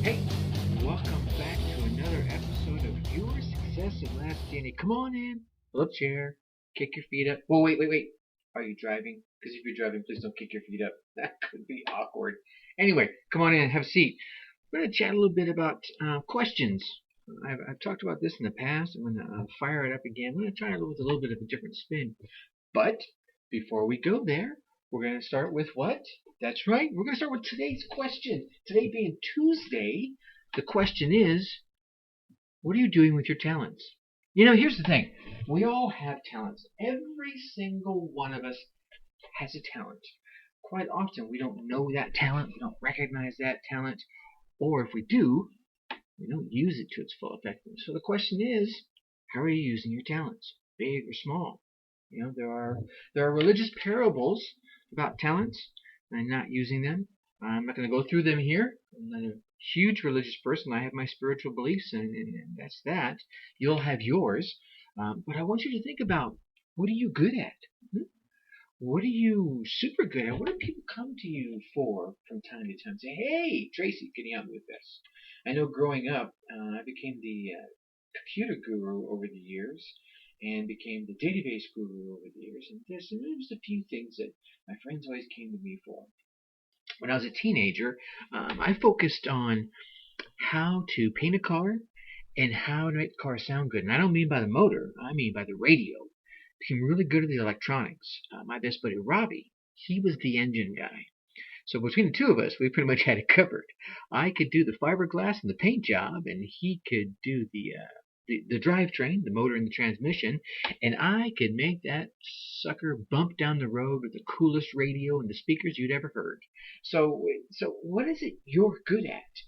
Hey, welcome back to another episode of Your Success at Last Danny. Come on in, pull up chair, kick your feet up. Whoa, wait. Are you driving? Because if you're driving, please don't kick your feet up. That could be awkward. Anyway, come on in, have a seat. We're going to chat a little bit about questions. I've talked about this in the past. I'm going to fire it up again. I'm going to try it with a little bit of a different spin. But before we go there, we're going to start with what? That's right. We're going to start with today's question. Today being Tuesday, the question is, what are you doing with your talents? You know, here's the thing. We all have talents. Every single one of us has a talent. Quite often, we don't know that talent. We don't recognize that talent. Or if we do, we don't use it to its full effectiveness. So the question is, how are you using your talents, big or small? You know, there are religious parables about talents and not using them. I'm not going to go through them here. I'm not a huge religious person. I have my spiritual beliefs, and that's that. You'll have yours. But I want you to think about, what are you good at? What are you super good at? What do people come to you for from time to time? Say, hey, Tracy, can you help me with this? I know growing up, I became the computer guru over the years and became the database guru over the years. And there's a few things that my friends always came to me for. When I was a teenager, I focused on how to paint a car and how to make the car sound good. And I don't mean by the motor, I mean by the radio. Became really good at the electronics. My best buddy Robbie, he was the engine guy. So between the two of us, we pretty much had it covered. I could do the fiberglass and the paint job, and he could do the drivetrain, the motor and the transmission, and I could make that sucker bump down the road with the coolest radio and the speakers you'd ever heard. So what is it you're good at?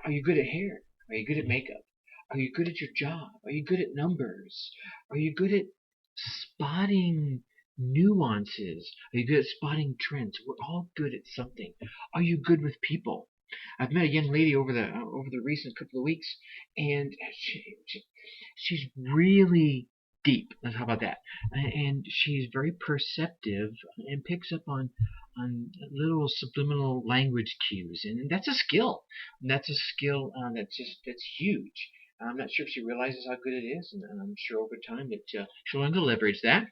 Are you good at hair? Are you good at makeup? Are you good at your job? Are you good at numbers? Are you good at spotting nuances? Are you good at spotting trends? We're all good at something. Are you good with people? I've met a young lady over the recent couple of weeks, and she's really deep. How about that? And she's very perceptive and picks up on little subliminal language cues, and that's a skill. That's a skill that's huge. I'm not sure if she realizes how good it is, and I'm sure over time that she'll learn to leverage that.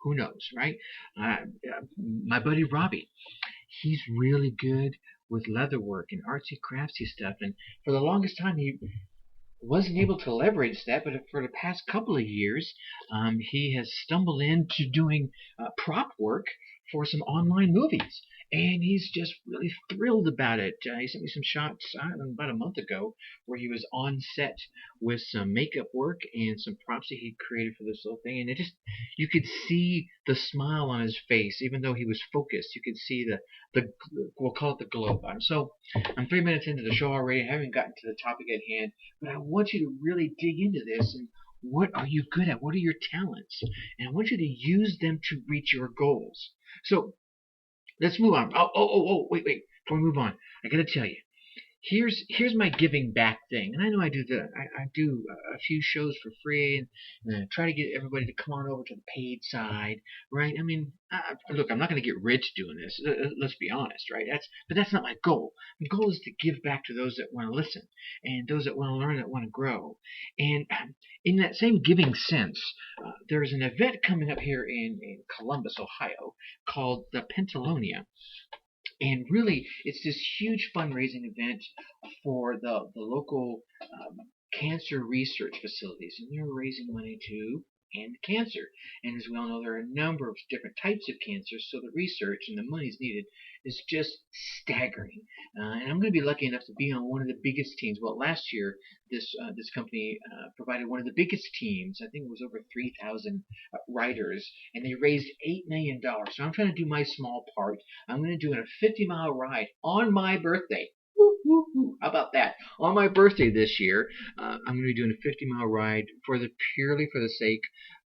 Who knows, right? My buddy Robbie, he's really good with leatherwork and artsy craftsy stuff, and for the longest time he wasn't able to leverage that, but for the past couple of years, he has stumbled into doing prop work for some online movies, and he's just really thrilled about it. He sent me some shots, I don't know, about a month ago, where he was on set with some makeup work and some props that he created for this little thing, and you could see the smile on his face, even though he was focused. You could see we'll call it the glow on him. So I'm 3 minutes into the show already. I haven't gotten to the topic at hand, but I want you to really dig into this. And what are you good at? What are your talents? And I want you to use them to reach your goals. So let's move on. Wait. Before we move on, I got to tell you, here's my giving back thing. And I know I do a few shows for free, and try to get everybody to come on over to the paid side, right? I mean, look, I'm not going to get rich doing this. Let's be honest, right? But that's not my goal. My goal is to give back to those that want to listen and those that want to learn, that want to grow. And in that same giving sense, there's an event coming up here in Columbus, Ohio, called the Pentalonia. And really, it's this huge fundraising event for the local cancer research facilities. And they're raising money to end cancer. And as we all know, there are a number of different types of cancers, so the research and the monies needed is just staggering. And I'm going to be lucky enough to be on one of the biggest teams. Well, last year, this company provided one of the biggest teams. I think it was over 3,000 riders, and they raised $8 million. So I'm trying to do my small part. I'm going to do a 50-mile ride on my birthday. How about that? On my birthday this year, I'm going to be doing a 50-mile ride purely for the sake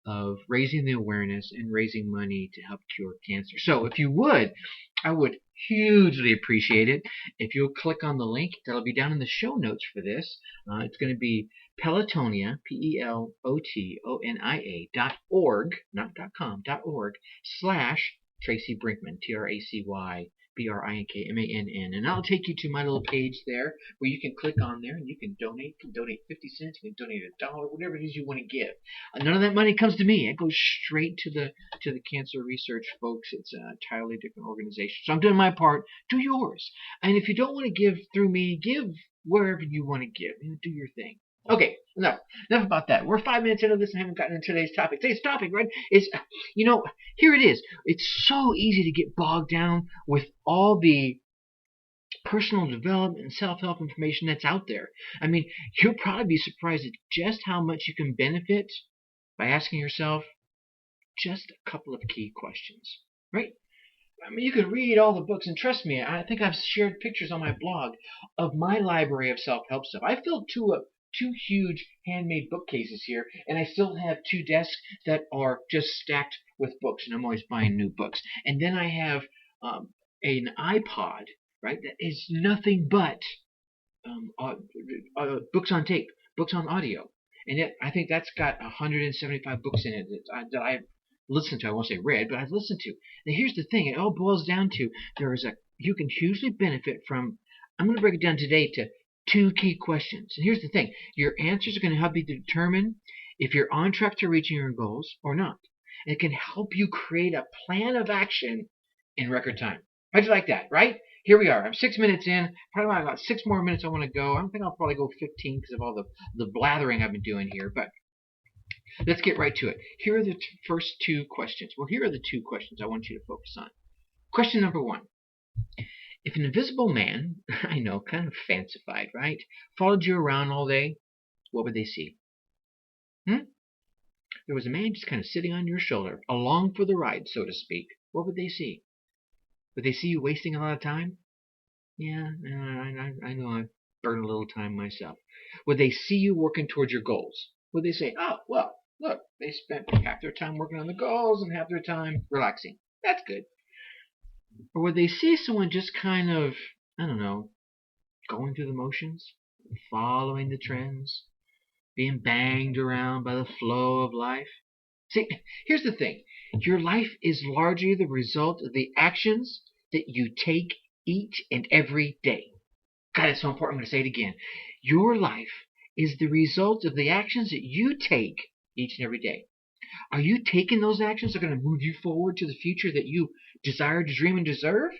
of raising the awareness and raising money to help cure cancer. So if you would, I would hugely appreciate it if you'll click on the link that'll be down in the show notes for this. It's going to be Pelotonia, Pelotonia.org, not .com, .org/Tracy Brinkman, Tracy BRINKMANN. And I'll take you to my little page there where you can click on there and you can donate. You can donate 50 cents, you can donate $1, whatever it is you want to give. None of that money comes to me. It goes straight to the cancer research folks. It's an entirely different organization. So I'm doing my part. Do yours. And if you don't want to give through me, give wherever you want to give. Do your thing. Okay, enough about that. We're 5 minutes into this and haven't gotten into today's topic. Today's topic, right, is, here it is. It's so easy to get bogged down with all the personal development and self-help information that's out there. I mean, you'll probably be surprised at just how much you can benefit by asking yourself just a couple of key questions, right? I mean, you could read all the books, and trust me, I think I've shared pictures on my blog of my library of self-help stuff. I filled two huge handmade bookcases here, and I still have 2 desks that are just stacked with books, and I'm always buying new books. And then I have an iPod, right, that is nothing but books on tape, books on audio. And yet, I think that's got 175 books in it that I've listened to. I won't say read, but I've listened to. Now, here's the thing. It all boils down to you can hugely benefit from, I'm going to break it down today to 2 key questions. And here's the thing. Your answers are going to help you to determine if you're on track to reaching your goals or not. And it can help you create a plan of action in record time. How'd you like that, right? Here we are. I'm 6 minutes in. Probably about 6 more minutes I want to go. I don't think I'll probably go 15 because of all the blathering I've been doing here. But let's get right to it. Here are the first 2 questions. Well, here are the 2 questions I want you to focus on. Question number 1. If an invisible man, I know, kind of fancified, right, followed you around all day, what would they see? There was a man just kind of sitting on your shoulder, along for the ride, so to speak. What would they see? Would they see you wasting a lot of time? Yeah, I know I burn a little time myself. Would they see you working towards your goals? Would they say, oh, well, look, they spent half their time working on the goals and half their time relaxing. That's good. Or would they see someone just kind of, I don't know, going through the motions, following the trends, being banged around by the flow of life? See, here's the thing. Your life is largely the result of the actions that you take each and every day. God, it's so important. I'm going to say it again. Your life is the result of the actions that you take each and every day. Are you taking those actions that are going to move you forward to the future that you desire to dream and deserve?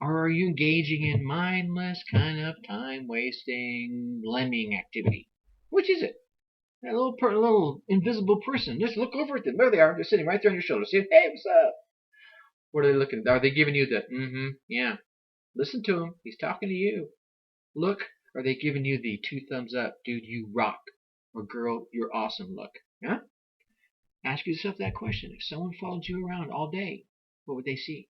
Or are you engaging in mindless kind of time-wasting lemming activity? Which is it? That little invisible person. Just look over at them. There they are. They're sitting right there on your shoulder. Saying, hey, what's up? What are they looking at? Are they giving you the, yeah. Listen to him. He's talking to you. Look. Are they giving you the 2 thumbs up? Dude, you rock. Or girl, you're awesome look. Huh? Ask yourself that question. If someone followed you around all day, what would they see?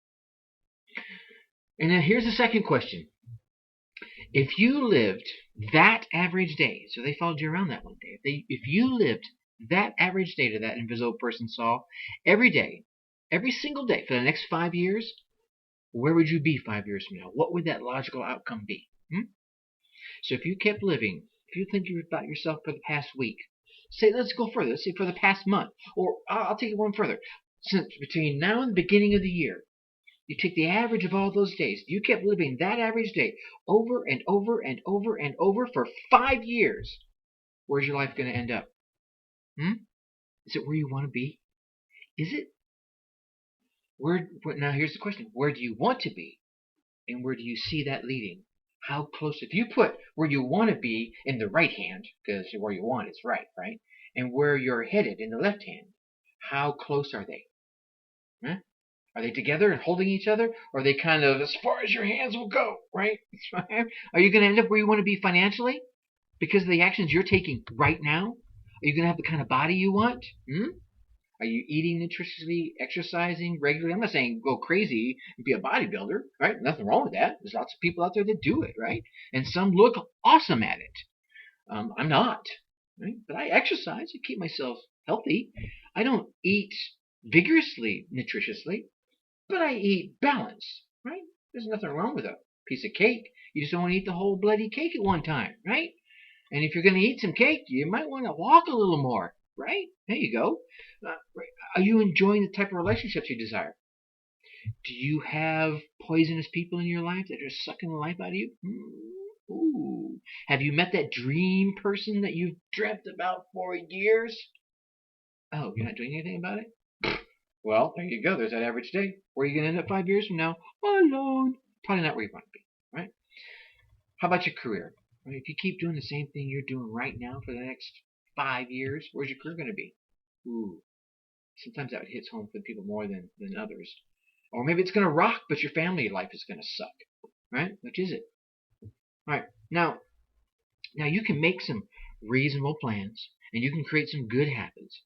And then here's the second question. If you lived that average day, so they followed you around that one day, if you lived that average day that invisible person saw every day, every single day for the next 5 years, where would you be 5 years from now? What would that logical outcome be? So if you kept living, if you think about yourself for the past week, say, let's go further. Let's say for the past month, or I'll take it one further. Since between now and the beginning of the year, you take the average of all those days. You kept living that average day over and over and over and over for 5 years. Where's your life going to end up? Is it where you want to be? Is it? Now here's the question. Where do you want to be? And where do you see that leading? How close? If you put where you want to be in the right hand, because where you want is right? And where you're headed in the left hand, how close are they? Are they together and holding each other? Or are they kind of as far as your hands will go, right? Are you going to end up where you want to be financially because of the actions you're taking right now? Are you going to have the kind of body you want? Are you eating nutritiously, exercising regularly? I'm not saying go crazy and be a bodybuilder, right? Nothing wrong with that. There's lots of people out there that do it, right? And some look awesome at it. I'm not, right? But I exercise. I keep myself healthy. I don't eat vigorously, nutritiously, but I eat balance, right? There's nothing wrong with a piece of cake. You just don't want to eat the whole bloody cake at one time, right? And if you're going to eat some cake, you might want to walk a little more, right? There you go. Are you enjoying the type of relationships you desire? Do you have poisonous people in your life that are sucking the life out of you? Ooh. Have you met that dream person that you've dreamt about for years? Oh, you're not doing anything about it? Well, there you go. There's that average day. Where are you going to end up 5 years from now? Alone. Probably not where you want to be, right? How about your career? Right? If you keep doing the same thing you're doing right now for the next 5 years, where's your career going to be? Ooh. Sometimes that hits home for people more than others. Or maybe it's going to rock, but your family life is going to suck, right? Which is it? All right. Now you can make some reasonable plans and you can create some good habits.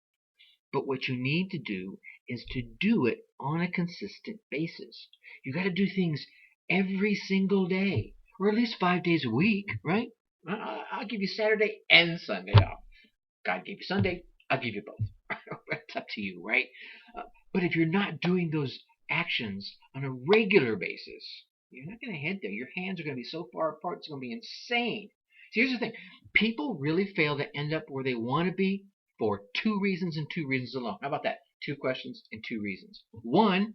But what you need to do is to do it on a consistent basis. You got to do things every single day, or at least 5 days a week, right? I'll give you Saturday and Sunday off. God gave you Sunday. I'll give you both. It's up to you, right? But if you're not doing those actions on a regular basis, you're not going to head there. Your hands are going to be so far apart, it's going to be insane. See, here's the thing. People really fail to end up where they want to be for 2 reasons and 2 reasons alone. How about that? 2 questions and 2 reasons. 1,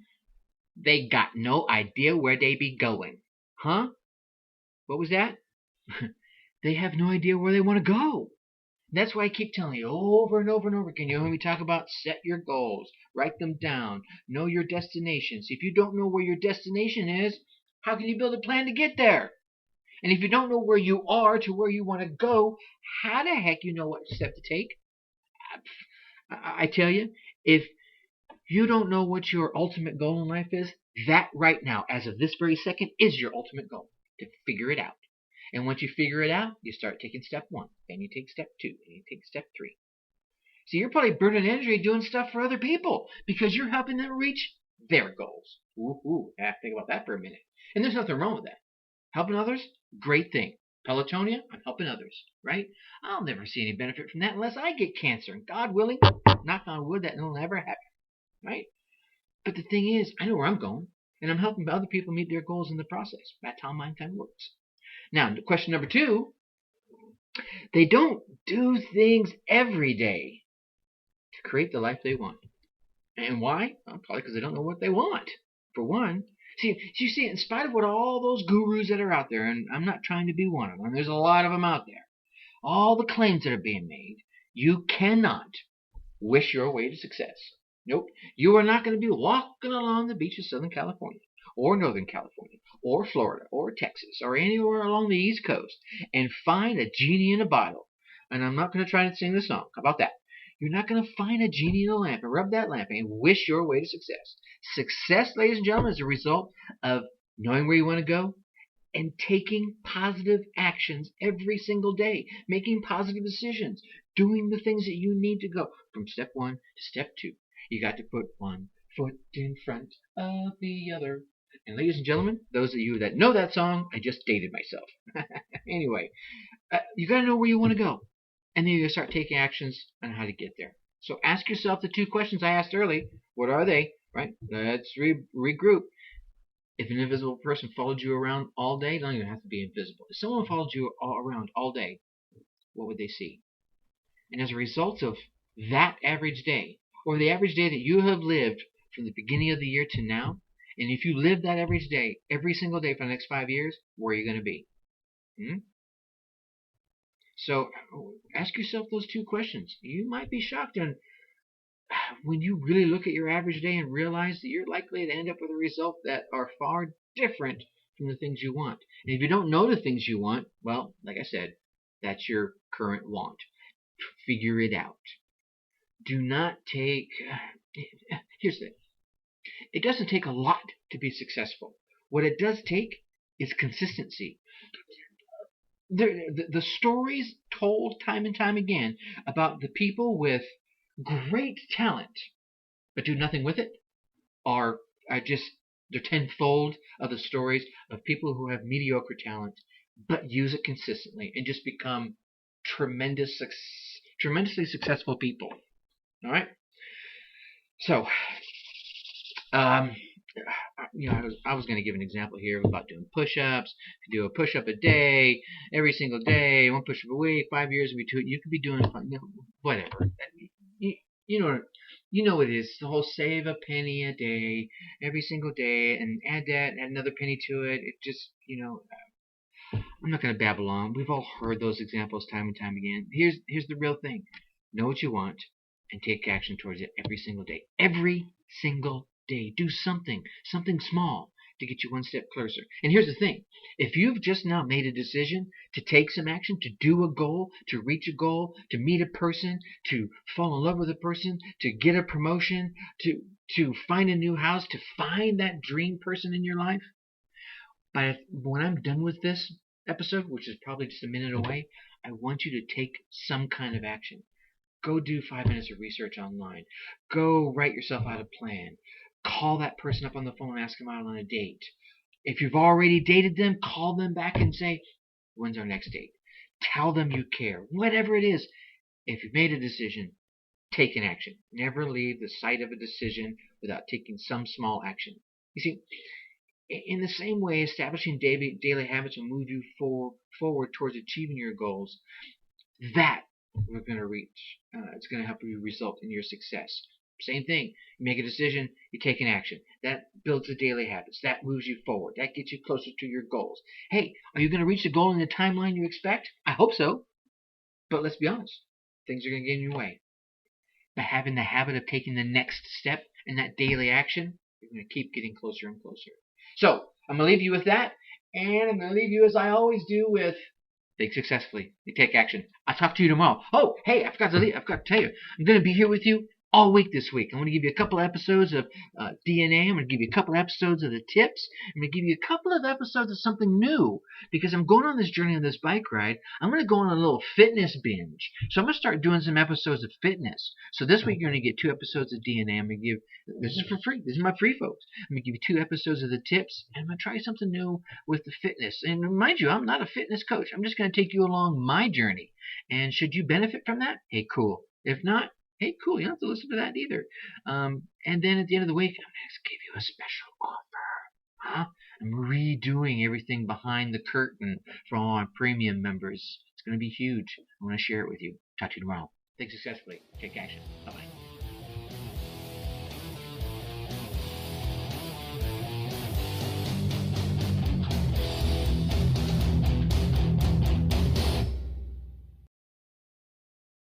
they got no idea where they be going. Huh? What was that? They have no idea where they want to go. That's why I keep telling you over and over and over again. You know, when we talk about set your goals, write them down, know your destinations. If you don't know where your destination is, how can you build a plan to get there? And if you don't know where you are to where you want to go, how the heck you know what step to take? I tell you, if you don't know what your ultimate goal in life is, that right now, as of this very second, is your ultimate goal, to figure it out. And once you figure it out, you start taking step 1. Then you take step 2. And you take step 3. So you're probably burning energy doing stuff for other people because you're helping them reach their goals. Ooh, I have to think about that for a minute. And there's nothing wrong with that. Helping others, great thing. Pelotonia, I'm helping others, right? I'll never see any benefit from that unless I get cancer. And God willing, knock on wood, that will never happen, right? But the thing is, I know where I'm going, and I'm helping other people meet their goals in the process. That's how mind time works. Now, question number 2, they don't do things every day to create the life they want. And why? Well, probably because they don't know what they want, for one. You see, in spite of what all those gurus that are out there, and I'm not trying to be one of them, there's a lot of them out there, all the claims that are being made, you cannot wish your way to success. Nope. You are not going to be walking along the beach of Southern California, or Northern California, or Florida, or Texas, or anywhere along the East Coast, and find a genie in a bottle. And I'm not going to try to sing the song. How about that? You're not going to find a genie in a lamp and rub that lamp and wish your way to success. Success, ladies and gentlemen, is a result of knowing where you want to go and taking positive actions every single day, making positive decisions, doing the things that you need to go from step 1 to step 2. You got to put 1 foot in front of the other. And ladies and gentlemen, those of you that know that song, I just dated myself. Anyway, you got to know where you want to go. And then you start taking actions on how to get there. So ask yourself the 2 questions I asked early. What are they? Right? Let's regroup. If an invisible person followed you around all day, don't even have to be invisible. If someone followed you around all day, what would they see? And as a result of that average day, or the average day that you have lived from the beginning of the year to now, and if you live that average day, every single day for the next 5 years, where are you going to be? So ask yourself those 2 questions. You might be shocked when you really look at your average day and realize that you're likely to end up with a result that are far different from the things you want. And if you don't know the things you want, well, like I said, that's your current want. Figure it out. Do not take... Here's the thing. It doesn't take a lot to be successful. What it does take is consistency. The stories told time and time again about the people with great talent but do nothing with it are just they're tenfold of the stories of people who have mediocre talent but use it consistently and just become tremendously successful people. All right. So, I was going to give an example here about doing push-ups. You do a push-up a day, every single day, 1 push-up a week, 5 years, you could be doing whatever. You know, You know what it is. The whole save a penny a day, every single day, and add that, add another penny to it. It just, I'm not going to babble on. We've all heard those examples time and time again. Here's the real thing. Know what you want and take action towards it every single day. Every single day. Do something small to get you one step closer. And here's the thing. If you've just now made a decision to take some action, to do a goal, to reach a goal, to meet a person, to fall in love with a person, to get a promotion, to find a new house, to find that dream person in your life, but when I'm done with this episode, which is probably just a minute away, I want you to take some kind of action. Go do 5 minutes of research online. Go write yourself out a plan. Call that person up on the phone and ask them out on a date. If you've already dated them, call them back and say, when's our next date? Tell them you care. Whatever it is, if you've made a decision, take an action. Never leave the site of a decision without taking some small action. You see, in the same way, establishing daily habits will move you forward towards achieving your goals. That we're going to reach. It's going to help you result in your success. Same thing. You make a decision, you take an action. That builds the daily habits. That moves you forward. That gets you closer to your goals. Hey, are you going to reach the goal in the timeline you expect? I hope so. But let's be honest. Things are going to get in your way. But having the habit of taking the next step in that daily action, you're going to keep getting closer and closer. So, I'm going to leave you with that, and I'm going to leave you as I always do with think successfully. You take action. I'll talk to you tomorrow. Oh, hey, I forgot to tell you. I'm going to be here with you all week this week. I'm going to give you a couple episodes of DNA. I'm going to give you a couple episodes of the tips. I'm going to give you a couple of episodes of something new because I'm going on this journey on this bike ride. I'm going to go on a little fitness binge. So I'm going to start doing some episodes of fitness. So this week you're going to get 2 episodes of DNA. I'm going to give, this is for free. This is my free folks. I'm going to give you 2 episodes of the tips, and I'm going to try something new with the fitness. And mind you, I'm not a fitness coach. I'm just going to take you along my journey. And should you benefit from that? Hey, cool. If not, hey, cool, you don't have to listen to that either. And then at the end of the week, I'm going to give you a special offer. I'm redoing everything behind the curtain for all our premium members. It's going to be huge. I want to share it with you. Talk to you tomorrow. Think successfully. Take action. Bye-bye.